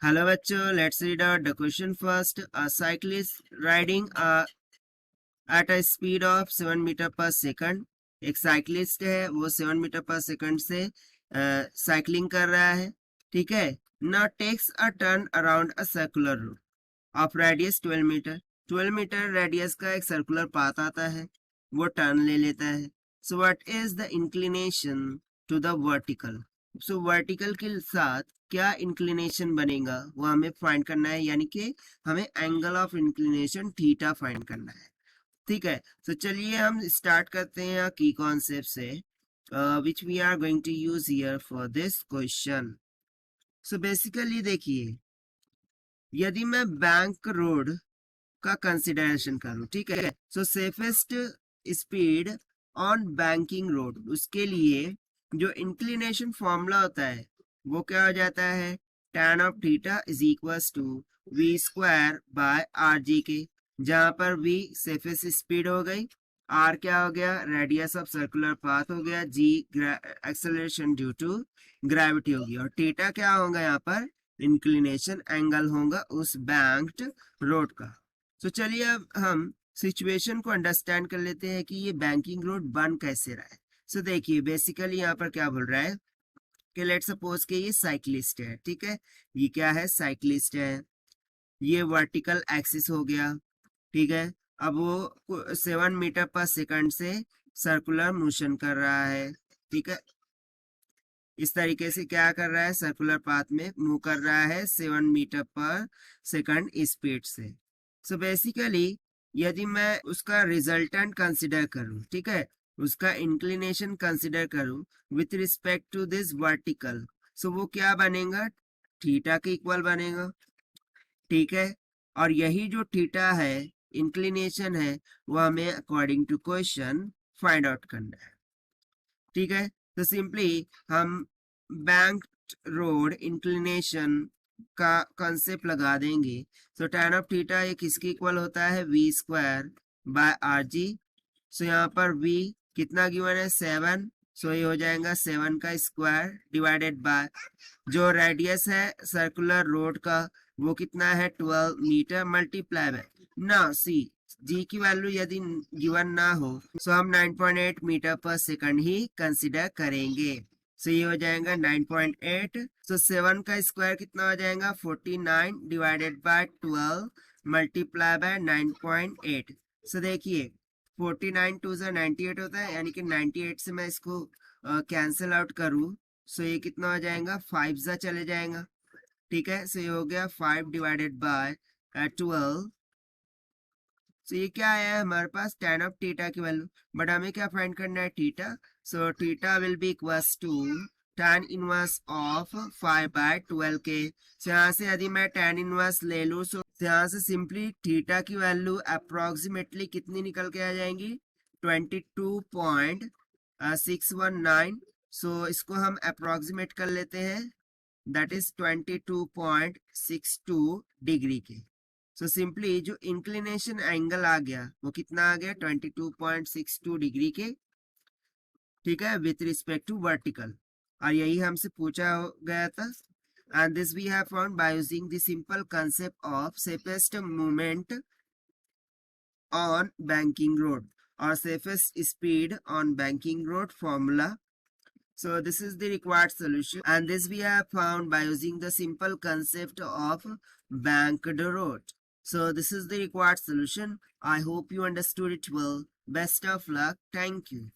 Hello बच्चों, let's read out the question first. A cyclist riding at a speed of 7 metre per second. एक cyclist है, वो 7 metre per second से cycling कर रहा है. ठीक है. Now takes a turn around a circular route of radius 12 metre. 12 metre radius का एक सर्कुलर पाथ आता है, वो टर्न ले लेता है. So what is the inclination to the vertical. So vertical के साथ क्या इंक्लिनेशन बनेगा वो हमें फाइंड करना है, यानी कि हमें angle of inclination theta find करना है. ठीक है. तो चलिए हम स्टार्ट करते हैं की कॉन्सेप्ट से which we are going to use here for this question. So basically देखिए, यदि मैं बैंक रोड का कंसिडरेशन करूं, ठीक है, so safest speed on banking road, उसके लिए जो इंक्लिनेशन फॉर्मूला होता है वो क्या हो जाता है, tan of theta is equals to v square by r g के, जहां पर v सेफेस्ट स्पीड हो गई, r क्या हो गया, रेडियस ऑफ सर्कुलर पाथ हो गया, g acceleration due to gravity होगी, और थीटा क्या होगा यहाँ पर, इंक्लिनेशन एंगल होगा उस बैंक्ड रोड का. तो चलिए अब हम सिचुएशन को अंडरस्टैंड कर लेते हैं कि ये बैंकिंग रोड बन कैसे रहा है. सो देखिए, बेसिकली यहाँ पर क्या बोल रहा है कि लेट सपोज कि ये साइक्लिस्ट है. ठीक है, ये क्या है, साइक्लिस्ट है. ये वर्टिकल एक्सिस हो गया. ठीक है. अब वो 7 मीटर पर सेकंड से सर्कुलर मोशन कर रहा है. ठीक है, इस तरीके से क्या कर रहा है, सर्कुलर पाथ में मूव कर रहा है 7 मीटर पर सेकंड स्पीड से. सो बेसिकली यदि मैं उसका रिजल्टेंट कंसिडर करूं, ठीक है, उसका इंक्लिनेशन कंसिडर करूं with respect to this vertical, so वो क्या बनेगा, थीटा के इक्वल बनेगा. ठीक है. और यही जो थीटा है, इंक्लिनेशन है, वो हमें according to question find out करना है. ठीक है. तो सिंपली हम बैंक रोड इंक्लिनेशन का कंसेप्ट लगा देंगे. तो tan ऑफ थीटा ये किसके इक्वल होता है, v square by r g. So यहाँ पर v कितना गिवन है, 7. सो ये हो जाएगा 7 का स्क्वायर डिवाइडेड बाय जो रेडियस है सर्कुलर रोड का, वो कितना है 12 मीटर, मल्टीप्लाई बाय ना सी जी की वैल्यू यदि गिवन ना हो तो हम 9.8 मीटर पर सेकंड ही कंसिडर करेंगे. सो ये हो जाएगा 9.8. सो 7 का स्क्वायर कितना हो जाएगा, 49 डिवाइडेड बाय 12 मल्टीप्लाई बाय 9.8. सो देखिए 49 टू ज़ा 98 होता है, यानी कि 98 से मैं इसको कैंसिल आउट करूं, सो ये कितना हो जाएगा, 5 ज़ा चले जाएगा. ठीक है. सो ये हो गया 5 डिवाइडेड बाय 12. सो ये क्या है हमारे पास, tan ऑफ थीटा की वैल्यू, बट हमें क्या फाइंड करना है, theta. So theta will be equals to tan inverse of 5 by 12 के. सो यहाँ से यदि मैं tan इनवर्स ले लूँ, सो यहाँ से सिंपली थीटा की वैल्यू अप्रोक्सीमेटली कितनी निकल के आ जाएंगी, 22.619. सो इसको हम अप्रोक्सीमेट कर लेते हैं, दैट इज 22.62 डिग्री के. सो सिंपली जो इंक्लिनेशन एंगल आ गया वो कितना आ गया, 22.62 डिग्री के. ठीक है, विथ रिस्पेक्ट टू वर्टिकल, और यही हमसे पूछा गया था. And this we have found by using the simple concept of safest movement on banking road और safest speed on banking road formula. So this is the required solution, and this we have found by using the simple concept of banked road. So this is the required solution. I hope you understood it well. Best of luck. Thank you.